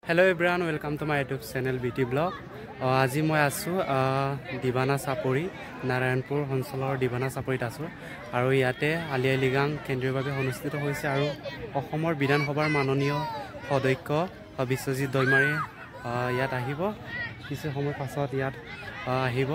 Hello everyone, welcome to my YouTube channel BT Blog. আজি মই আছো দিবানা চাপৰি নাৰায়ণপুৰ অঞ্চলৰ দিবানা চাপৰিত আছো আৰু ইয়াতে আলি আই লিগাং কেন্দ্ৰীয়ভাৱে অনুষ্ঠিত হৈছে আৰু অসমৰ বিধানসভাৰ মাননীয় সদস্য বিশ্বজিৎ দৈমাৰী ইয়াত আহিব কিছু সময় পাছত ইয়াত আহিব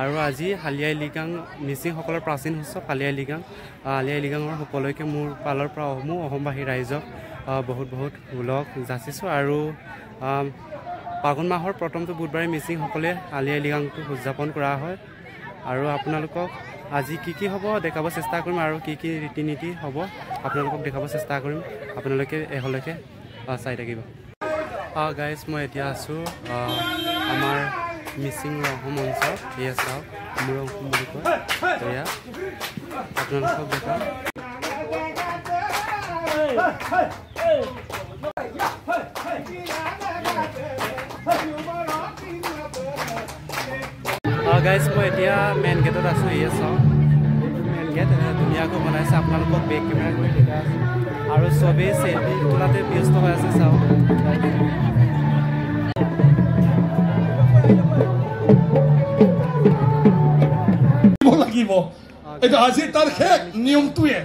আৰু আজি আলি আই লিগাং মিচিং সকলৰ প্ৰাচীন উৎসৱ আলি আই লিগাঙৰ সকলোকে মোৰ পালৰ পৰা অসমবাসী ৰাইজক বহুত ওলগ যাচিছো আৰু ফাগুন মাহৰ প্ৰথমটো বুধবাৰে মিচিং সকলে আলি আই লিগাংটো উদযাপন কৰা হয় আৰু আপোনালোকক আজি কি হ'ব দেখাব চেষ্টা কৰিম আৰু কি ৰীতি নীতি হ'ব আপোনালোকক দেখাব চেষ্টা কৰিম আপোনালোকে এহলৈকে চাই থাকিব গাইজ মই এতিয়া আছো আমাৰ মিচিং ৰহম অঞ্চল এয়া চাওক মুৰং বুলি কয় এয়া আপোনালোকক দেখাম গাইজ মই এতিয়া মেইন গেটত আছো এয়া চাওক মেইন গেট ধুনীয়াকৈ বনাইছে আপোনালোকক বেক কেমেৰা কৰি দেখা আছে আৰু চবেই চেলফি তোলাতে ব্যস্ত হৈ আছে চাওক লাগিব এটা আজি তাৰ শেষ নিয়মটোৱে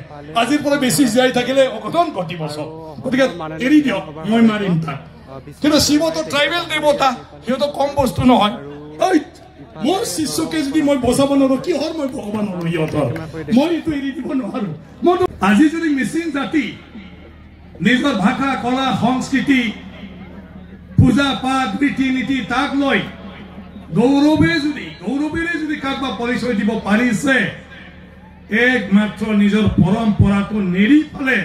আজিৰ পৰা বেছি জীয়াই থাকিলে অঘটন ঘটিব চব গতিকে এৰি দিয়ক মই মাৰিম তাক কিন্তু শিৱটো ট্ৰাইবেল দেৱতা সিহঁতো কম বস্তু নহয় মোৰ শিষ্যকে যদি মই বচাব নোৱাৰো কি হৰ মই ভগৱান হলো সিহঁতৰ মই এইটো এৰি দিব নোৱাৰো আজি যদি মিচিং জাতি নিজৰ ভাষা কলা সংস্কৃতি পূজা পাঠ ৰীতি নীতি তাক লৈ গৌৰৱেৰে যদি কাৰোবাক পৰিচয় দিব পাৰিছে একমাত্ৰ নিজৰ পৰম্পৰাটো নেৰি ফালে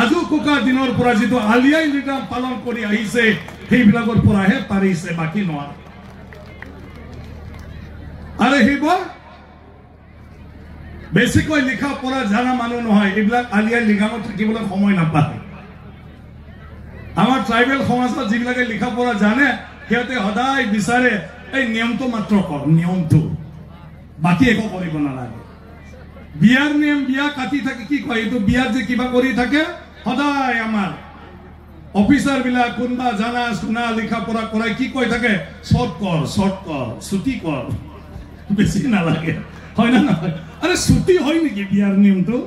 আজো ককা দিনৰ পৰা যিটো আলি আই লিগাং পালন কৰি আহিছে সেইবিলাকৰ পৰাহে পাৰিছে বাকী নোৱাৰে আৰু সেইবোৰ বেছিকৈ লিখা পঢ়া জানা মানুহ নহয় এইবিলাক আলি আই লিগাঙত থাকিবলৈ সময় নাপায় আমাৰ ট্ৰাইবেল সমাজত যিবিলাকে লিখা পঢ়া জানে সিহঁতে সদায় বিচাৰে এই নিয়মটো মাত্ৰ কৰ নিয়মটো বাকী একো কৰিব নালাগে বিয়াৰ নিয়ম বিয়া কাটি থাকে কি কয় এইটো বিয়াত যে কিবা কৰি থাকে সদায় আমাৰ অফিচাৰ বিলাক কোনবা জানা শুনা লিখা পঢ়া কৰাই কি কৈ থাকে শৰ্ট কৰ ছুটি কৰ বেছি নালাগে হয় না নহয় আৰে ছুটি হয় নেকি বিয়াৰ নিয়মটো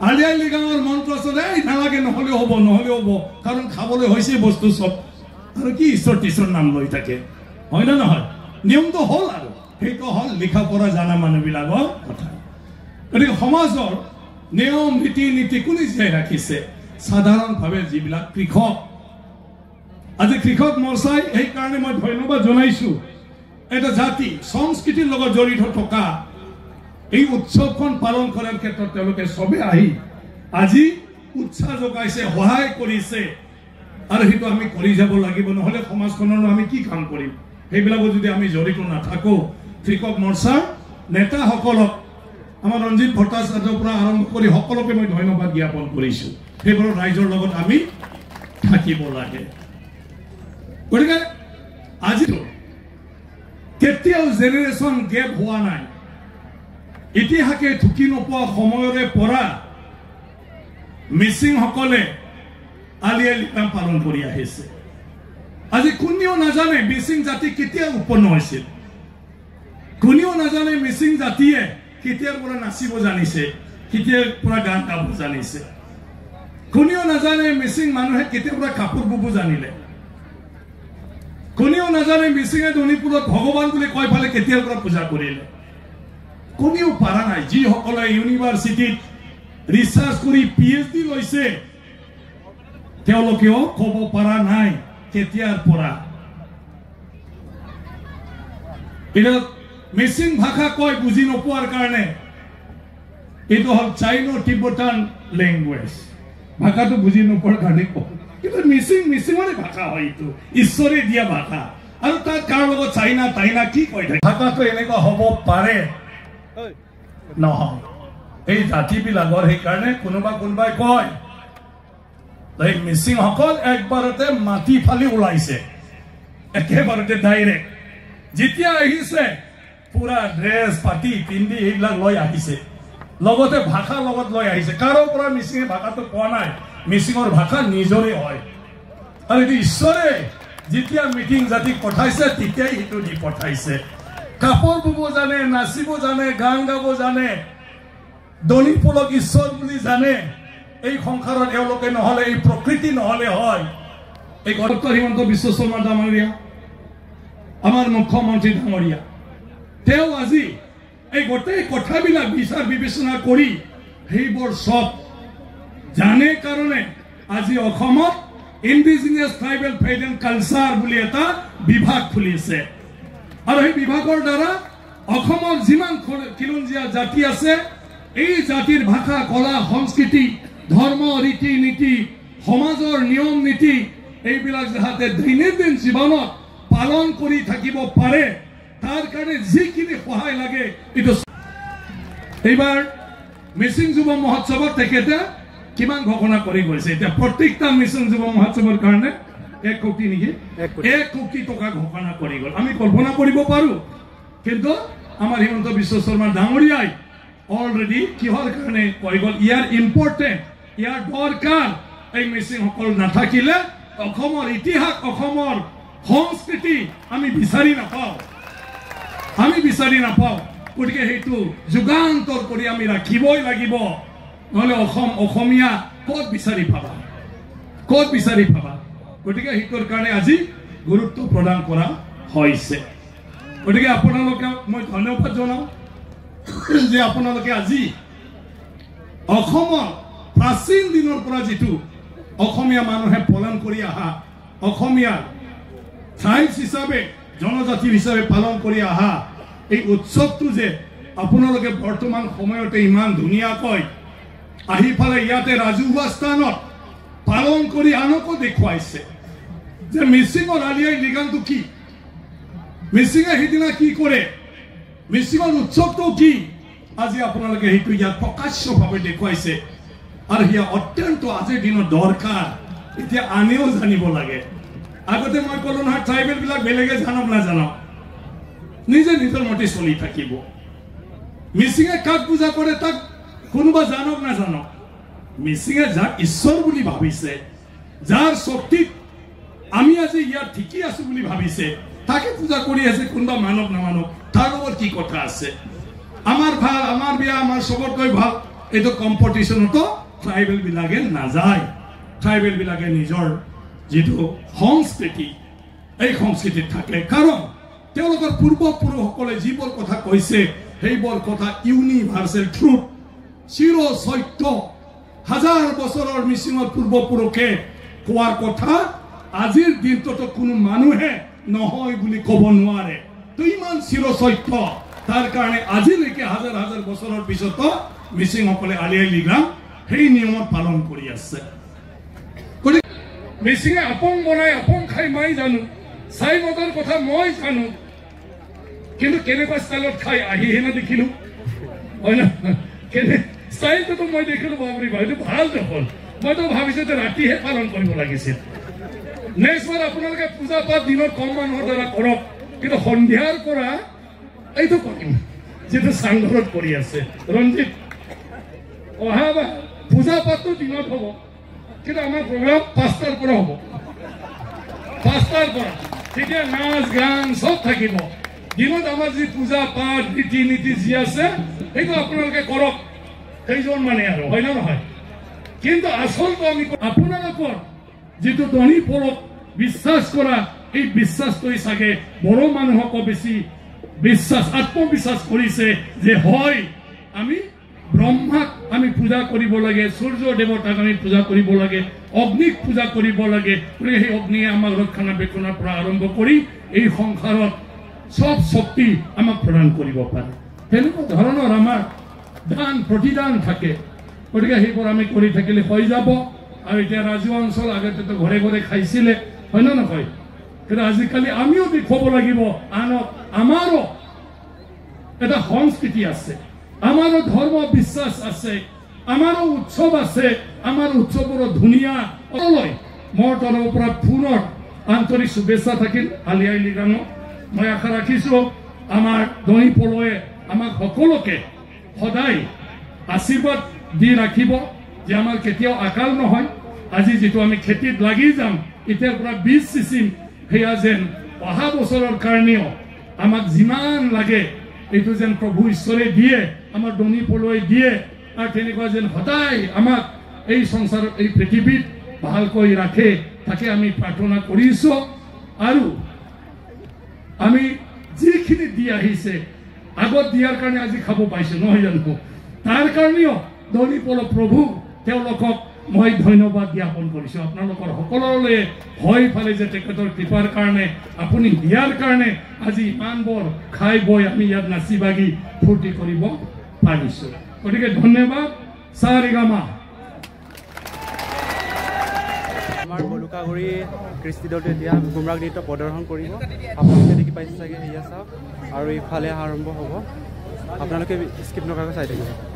আলি আই লিগাঙৰ মন্ত্ৰ আছে নালাগে নহ'লেও হ'ব কাৰণ খাবলৈ হৈছে বস্তু চব আৰু কি ঈশ্বৰ নাম লৈ থাকে হয় না নহয় নিয়মটো হ'ল আৰু সেইটো হ'ল লিখা পঢ়া জানা মানুহবিলাকৰ কথা গতিকে সমাজৰ নিয়ম ৰীতি নীতি কোনে জীয়াই ৰাখিছে সাধাৰণভাৱে যিবিলাক কৃষক আজি কৃষক মৰ্চাই সেইকাৰণে মই ধন্যবাদ জনাইছো এটা জাতি সংস্কৃতিৰ লগত জড়িত থকা এই উৎসৱখন পালন কৰাৰ ক্ষেত্ৰত তেওঁলোকে চবে আহি আজি উৎসাহ যোগাইছে সহায় কৰিছে আৰু সেইটো আমি কৰি যাব লাগিব নহ'লে সমাজখনৰ আমি কি কাম কৰিম সেইবিলাকত যদি আমি জড়িত নাথাকো কৃষক মৰ্চাৰ নেতাসকলক আমাৰ ৰঞ্জিত ভট্টাচাৰ্যৰ পৰা আৰম্ভ কৰি সকলোকে মই ধন্যবাদ জ্ঞাপন কৰিছো সেইবোৰৰ ৰাইজৰ লগত আমি থাকিব লাগে গতিকে আজিতো কেতিয়াও জেনেৰেশ্যন গেপ হোৱা নাই ইতিহাসে ঢুকি নোপোৱা সময়ৰে পৰা মিচিংসকলে আলি আই লিগাং পালন কৰি আহিছে আজি কোনেও নাজানে মিচিং জাতি কেতিয়া উৎপন্ন হৈছিল কোনেও নাজানে মিচিং জাতিয়ে কেতিয়াৰ পৰা নাচিব জানিছে কেতিয়াৰ পৰা গান গাব জানিছে কোনেও নাজানে মিচিং মানুহে কেতিয়াৰ পৰা কাপোৰ বব জানিলে কোনেও নাজানে মিচিঙে ধনীপুৰত ভগৱান বুলি কৈ ফালে কেতিয়াৰ পৰা পূজা কৰিলে কোনেও পাৰা নাই যিসকলে ইউনিভাৰ্চিটিত ৰিচাৰ্চ কৰি PhD লৈছে তেওঁলোকেও ক'ব পৰা নাই কেতিয়াৰ পৰা এটা মিচিং ভাষা কয় বুজি নোপোৱাৰ কাৰণে এইটো হ'ল চাইনো টিবেটান লেংগুৱেজ ভাষাটো বুজি নোপোৱাৰ কাৰণে কয় কিন্তু মিচিঙৰে ভাষা হয় এইটো ঈশ্বৰে দিয়া ভাষা আৰু তাত কাৰ লগত চাইনা কি কৈ থাকে ভাষাটো এনেকুৱা হ'ব পাৰে নহয় এই জাতিবিলাকৰ সেইকাৰণে কোনোবাই কয় মিচিংসকল একবাৰতে মাটি ফালি ওলাইছে একেবাৰতে ডাইৰেক্ট যেতিয়া আহিছে পুৰা ড্ৰেছ পাতি পিন্ধি এইবিলাক লৈ আহিছে লগতে ভাষা লগত লৈ আহিছে কাৰো পৰা মিচিঙে ভাষাটো কোৱা নাই মিচিঙৰ ভাষা নিজৰে হয় আৰু এইটো ঈশ্বৰে যেতিয়া মিটিং জাতিক পঠাইছে তেতিয়াই এইটো দি পঠাইছে কাপোৰ বুব জানে নাচিব জানে গান গাব জানে দনি পলক ঈশ্বৰ বুলি জানে এই সংসাৰত এওঁলোকে নহলে এই প্ৰকৃতি নহলে হয় এই ডক্টৰ হিমন্ত বিশ্ব শৰ্মা ডাঙৰীয়া আমাৰ মুখ্যমন্ত্ৰী ডাঙৰীয়া তেওঁ আজি এই গোটেই কথাবিলাক বিচাৰ বিবেচনা কৰি সেইবোৰ সব জানে কাৰণে আজি অসমত indigenous tribal faith and culture বুলি এটা বিভাগ খুলিছে আৰু এই বিভাগৰ দ্বাৰা অসমৰ যিমান খিলঞ্জীয়া জাতি আছে এই জাতিৰ ভাষা কলা সংস্কৃতি ধৰ্ম ৰীতি নীতি সমাজৰ নিয়ম নীতি এইবিলাক যাতে দৈনন্দিন জীৱনত পালন কৰি থাকিব পাৰে তাৰ কাৰণে যিখিনি সহায় লাগে এইটো এইবাৰ মিচিং যুৱ মহোৎসৱত তেখেতে কিমান ঘোষণা কৰি গৈছে এতিয়া প্ৰত্যেকটা মিচিং যুৱ মহোৎসৱৰ কাৰণে 1 কোটি নেকি 1 কোটি টকা ঘোষণা কৰি গ'ল আমি কল্পনা কৰিব পাৰো কিন্তু আমাৰ হিমন্ত বিশ্ব শৰ্মা ডাঙৰীয়াই অলৰেডি কিহৰ কাৰণে কৈ গ'ল ইয়াৰ ইম্পৰ্টেণ্ট ইয়াৰ দৰকাৰ এই মিচিংসকল নাথাকিলে অসমৰ ইতিহাস অসমৰ সংস্কৃতি আমি বিচাৰি নাপাওঁ গতিকে সেইটো যুগান্তৰ কৰি আমি ৰাখিবই লাগিব নহলে অসমীয়া ক'ত বিচাৰি পাবা গতিকে সেইটোৰ কাৰণে আজি গুৰুত্ব প্ৰদান কৰা হৈছে গতিকে আপোনালোকে মই ধন্যবাদ জনাওঁ যে আপোনালোকে আজি অসমৰ প্ৰাচীন দিনৰ পৰা যিটো অসমীয়া মানুহে পালন কৰি অহা অসমীয়া ট্ৰাইবছ হিচাপে জনজাতি হিচাপে পালন কৰি অহা এই উৎসৱটো যে আপোনালোকে বৰ্তমান সময়তে ইমান ধুনীয়াকৈ আহি ফালে ইয়াতে ৰাজহুৱা স্থানত পালন কৰি আনকো দেখুৱাইছে যে মিচিঙৰ আলি আই লৃগাংটো কি মিচিঙে সিদিনা কি কৰে মিচিঙৰ উৎসৱটো কি আজি আপোনালোকে সেইটো ইয়াত প্ৰকাশ্যভাৱে দেখুৱাইছে আৰু সেয়া অত্যন্ত আজিৰ দিনত দৰকাৰ এতিয়া আনেও জানিব লাগে আগতে মই ক'লো নহয় ট্ৰাইবেল বিলাক বেলেগে জানক নাজানক নিজে নিজৰ মতে চলি থাকিব মিচিঙে কাক পূজা কৰে তাক কোনোবা জানক নাজানক মিচিঙে যাক ঈশ্বৰ বুলি ভাবিছে যাৰ শক্তিত আমি আজি ইয়াত ঠিকি আছো বুলি ভাবিছে তাকে পূজা কৰি আছে কোনোবা মানক নামানক তাৰ লগত কি কথা আছে আমাৰ ভাল আমাৰ বিয়া আমাৰ সবতকৈ ভাল এইটো কম্পিটিশনতো ট্ৰাইবেল বিলাকে নাযায় ট্ৰাইবেল বিলাকে নিজৰ যেটো সংস্কৃতি এই সংস্কৃতিত থাকে কাৰণ তেওঁলোকৰ পূৰ্বপুৰুষসকলে যিবোৰ কথা কৈছে সেইবোৰ কথা ইউনিভাৰ্সেল ট্ৰুথ চিৰ সত্য হাজাৰ বছৰৰ মিচিঙৰ পূৰ্বপুৰুষে কোৱাৰ কথা আজিৰ দিনটোতো কোনো মানুহে নহয় বুলি ক'ব নোৱাৰে তো ইমান চিৰ সত্য তাৰ কাৰণে আজিলৈকে হাজাৰ হাজাৰ বছৰৰ পিছতো মিচিংসকলে আলি আই লৃগাং সেই নিয়মত পালন কৰি আছে মিচিঙে আপং বনাই আপং খাই মই জানো চাই মদৰ কথা মই জানো কিন্তু কেনেকুৱা ষ্টাইলত খাই আহিহে না দেখিলো হয় না কেনে ষ্টাইলটো মই দেখিলো বাবৰি ভাই এইটো ভাল দেখোন মইতো ভাবিছো যে ৰাতিহে পালন কৰিব লাগিছিল নেক্সট বাৰ আপোনালোকে পূজা পাঠ দিনত কম মানুহৰ দ্বাৰা কৰক কিন্তু সন্ধিয়াৰ পৰা এইটো কৰিম যেটো চাংঘৰত কৰি আছে ৰঞ্জিত অহা বা পূজা পাঠটো দিনত হ'ব কিন্তু আমাৰ প্ৰগ্ৰাম 5টাৰ পৰা হ'ব 5টাৰ পৰা তেতিয়া নাচ গান সব থাকিব দিনত আমাৰ যি পূজা পাঠ ৰীতি নীতি যি আছে সেইটো আপোনালোকে কৰক সেইজন মানে আৰু হয় না নহয় কিন্তু আচলটো আমি আপোনালোকৰ যেটো ধনী পৰক বিশ্বাস কৰা এই বিশ্বাসটোই চাগে বড় মানুহক বেছি বিশ্বাস আত্মবিশ্বাস কৰিছে যে হয় আমি ব্ৰহ্মাক আমি পূজা কৰিব লাগে সূৰ্য দেৱতাক আমি পূজা কৰিব লাগে অগ্নিক পূজা কৰিব লাগে সেই অগ্নিয়ে আমাক ৰক্ষণাবেক্ষণৰ পৰা আৰম্ভ কৰি এই সংসাৰত সব শক্তি আমাক প্ৰদান কৰিব পাৰে তেনেকুৱা ধৰণৰ আমাৰ দান প্ৰতিদান থাকে গতিকে সেইবোৰ আমি কৰি থাকিলে হৈ যাব আৰু এতিয়া ৰাজহুৱা অঞ্চল আগতেতো ঘৰে ঘৰে খাইছিলে হয় না নহয় কিন্তু আজিকালি আমিও দেখুৱাব লাগিব আনক আমাৰো এটা সংস্কৃতি আছে আমাৰো ধৰ্ম বিশ্বাস আছে আমাৰো উৎসৱ আছে আমাৰ উৎসৱৰ ধুনীয়া অলয় মোৰ তৰফৰ পৰা পুনৰ আন্তৰিক শুভেচ্ছা থাকিল আলি আই লৃগাং মই আশা ৰাখিছো আমাৰ দহি পলয়ে আমাক সকলোকে সদায় আশীৰ্বাদ দি ৰাখিব যে আমাৰ কেতিয়াও আকাল নহয় আজি যেটো আমি খেতিত লাগি যাম এতিয়াৰ পৰা বীজ সিচিম হেয়া যেন অহা বছৰৰ কাৰণেও আমাক যিমান লাগে এইটো যেন প্ৰভু ঈশ্বৰে দিয়ে আমাৰ দনি পলৈ দিয়ে আৰু তেনেকুৱা যেন সদায় আমাক এই সংসাৰত এই পৃথিৱীত ভালকৈ ৰাখে তাকে আমি প্ৰাৰ্থনা কৰিছো আৰু আমি যিখিনি দি আহিছে আগত দিয়াৰ কাৰণে আজি খাব পাইছো নহয় জানো তাৰ কাৰণেও দনি পল প্ৰভু তেওঁলোকক মই ধন্যবাদ জ্ঞাপন কৰিছো আপোনালোকৰ সকলোলৈ হয় ফালে যে তেখেতৰ কৃপাৰ কাৰণে আপুনি দিয়াৰ কাৰণে আজি ইমান বৰ খাই বৈ আমি ইয়াত নাচি বাগি ফূৰ্তি কৰিব পাৰিছো গতিকে ধন্যবাদ সাৰেগামা আমাৰ বলুকাগুৰি কৃষ্টি দলটো এতিয়া গুমৰাগ নৃত্য প্ৰদৰ্শন কৰিব আপোনালোকে দেখি পাইছে চাগে সেয়া চাওক আৰু ইফালে আৰম্ভ হ'ব আপোনালোকে স্কিপ নকৰাকৈ চাই থাকিব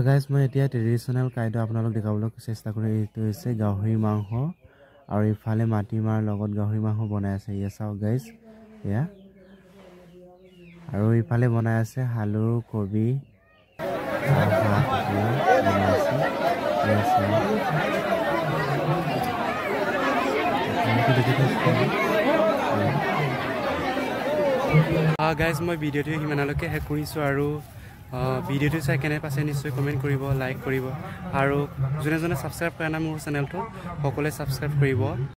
গাইজ মই এতিয়া ট্ৰেডিশ্যনেল খাদ্য আপোনালোক দেখাবলৈ চেষ্টা কৰি এইটো হৈছে গাহৰি মাংস আৰু ইফালে মাটিমাৰ লগত গাহৰি মাংস বনাই আছে ইয়া চাওক গাইজ এয়া আৰু ইফালে বনাই আছে আলু কবি গাইজ মই ভিডিঅ'টো সিমানলৈকে শেষ কৰিছোঁ আৰু ভিডিঅ'টো চাই কেনে পাইছে নিশ্চয় কমেণ্ট কৰিব লাইক কৰিব আৰু যোনে যোনে ছাবস্ক্ৰাইব কৰা নাই মোৰ চেনেলটো সকলোৱে ছাবস্ক্ৰাইব কৰিব